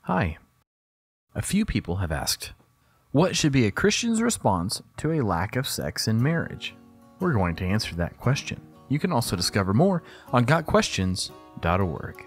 Hi. A few people have asked, what should be a Christian's response to a lack of sex in marriage? We're going to answer that question. You can also discover more on gotquestions.org.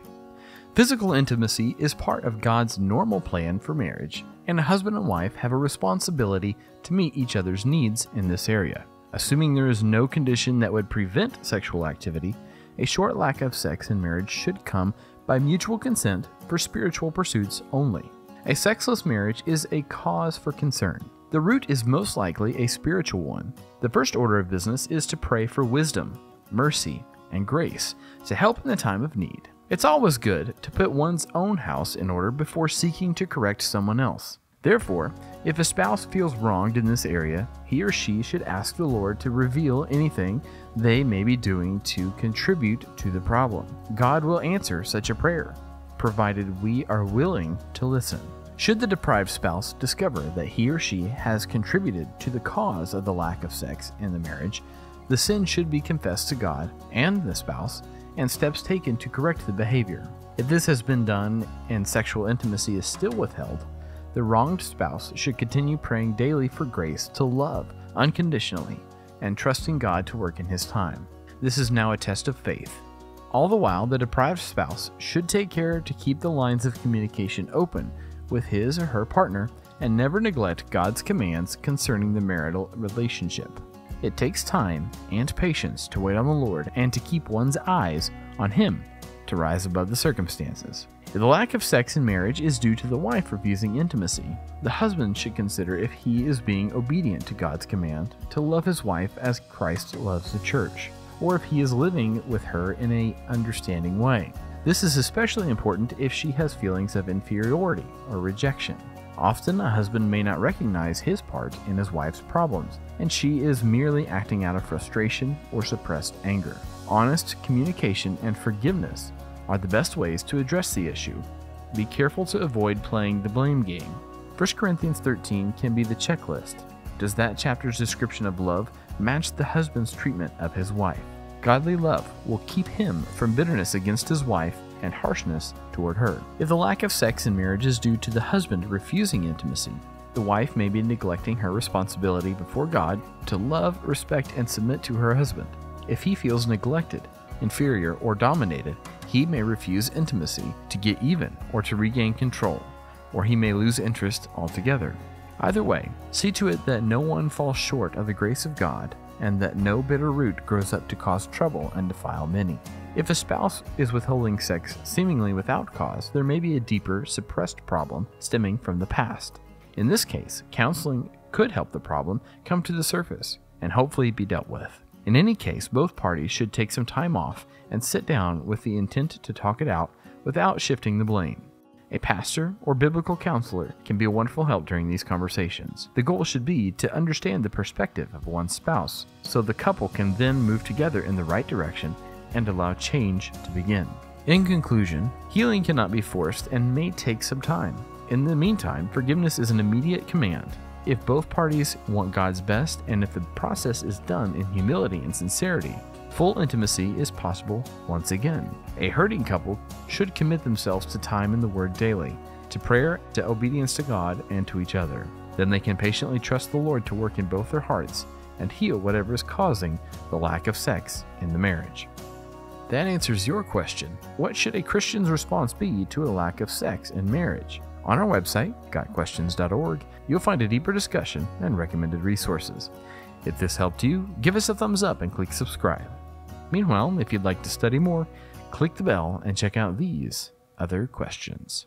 Physical intimacy is part of God's normal plan for marriage, and a husband and wife have a responsibility to meet each other's needs in this area. Assuming there is no condition that would prevent sexual activity, a short lack of sex in marriage should come by mutual consent for spiritual pursuits only. A sexless marriage is a cause for concern. The root is most likely a spiritual one. The first order of business is to pray for wisdom, mercy, and grace to help in the time of need. It's always good to put one's own house in order before seeking to correct someone else. Therefore, if a spouse feels wronged in this area, he or she should ask the Lord to reveal anything they may be doing to contribute to the problem. God will answer such a prayer, provided we are willing to listen. Should the deprived spouse discover that he or she has contributed to the cause of the lack of sex in the marriage, the sin should be confessed to God and the spouse, and steps taken to correct the behavior. If this has been done and sexual intimacy is still withheld, the wronged spouse should continue praying daily for grace to love unconditionally and trusting God to work in His time. This is now a test of faith. All the while, the deprived spouse should take care to keep the lines of communication open with his or her partner and never neglect God's commands concerning the marital relationship. It takes time and patience to wait on the Lord and to keep one's eyes on Him to rise above the circumstances. If the lack of sex in marriage is due to the wife refusing intimacy, the husband should consider if he is being obedient to God's command to love his wife as Christ loves the church, or if he is living with her in an understanding way. This is especially important if she has feelings of inferiority or rejection. Often, a husband may not recognize his part in his wife's problems, and she is merely acting out of frustration or suppressed anger. Honest communication and forgiveness are the best ways to address the issue. Be careful to avoid playing the blame game. 1 Corinthians 13 can be the checklist. Does that chapter's description of love match the husband's treatment of his wife? Godly love will keep him from bitterness against his wife and harshness toward her. If the lack of sex in marriage is due to the husband refusing intimacy, the wife may be neglecting her responsibility before God to love, respect, and submit to her husband. If he feels neglected, inferior, or dominated, he may refuse intimacy to get even or to regain control, or he may lose interest altogether. Either way, see to it that no one falls short of the grace of God and that no bitter root grows up to cause trouble and defile many. If a spouse is withholding sex seemingly without cause, there may be a deeper, suppressed problem stemming from the past. In this case, counseling could help the problem come to the surface and hopefully be dealt with. In any case, both parties should take some time off and sit down with the intent to talk it out without shifting the blame. A pastor or biblical counselor can be a wonderful help during these conversations. The goal should be to understand the perspective of one's spouse, so the couple can then move together in the right direction and allow change to begin. In conclusion, healing cannot be forced and may take some time. In the meantime, forgiveness is an immediate command. If both parties want God's best and if the process is done in humility and sincerity, full intimacy is possible once again. A hurting couple should commit themselves to time in the Word daily, to prayer, to obedience to God, and to each other. Then they can patiently trust the Lord to work in both their hearts and heal whatever is causing the lack of sex in the marriage. That answers your question. What should a Christian's response be to a lack of sex in marriage? On our website, gotquestions.org, you'll find a deeper discussion and recommended resources. If this helped you, give us a thumbs up and click subscribe. Meanwhile, if you'd like to study more, click the bell and check out these other questions.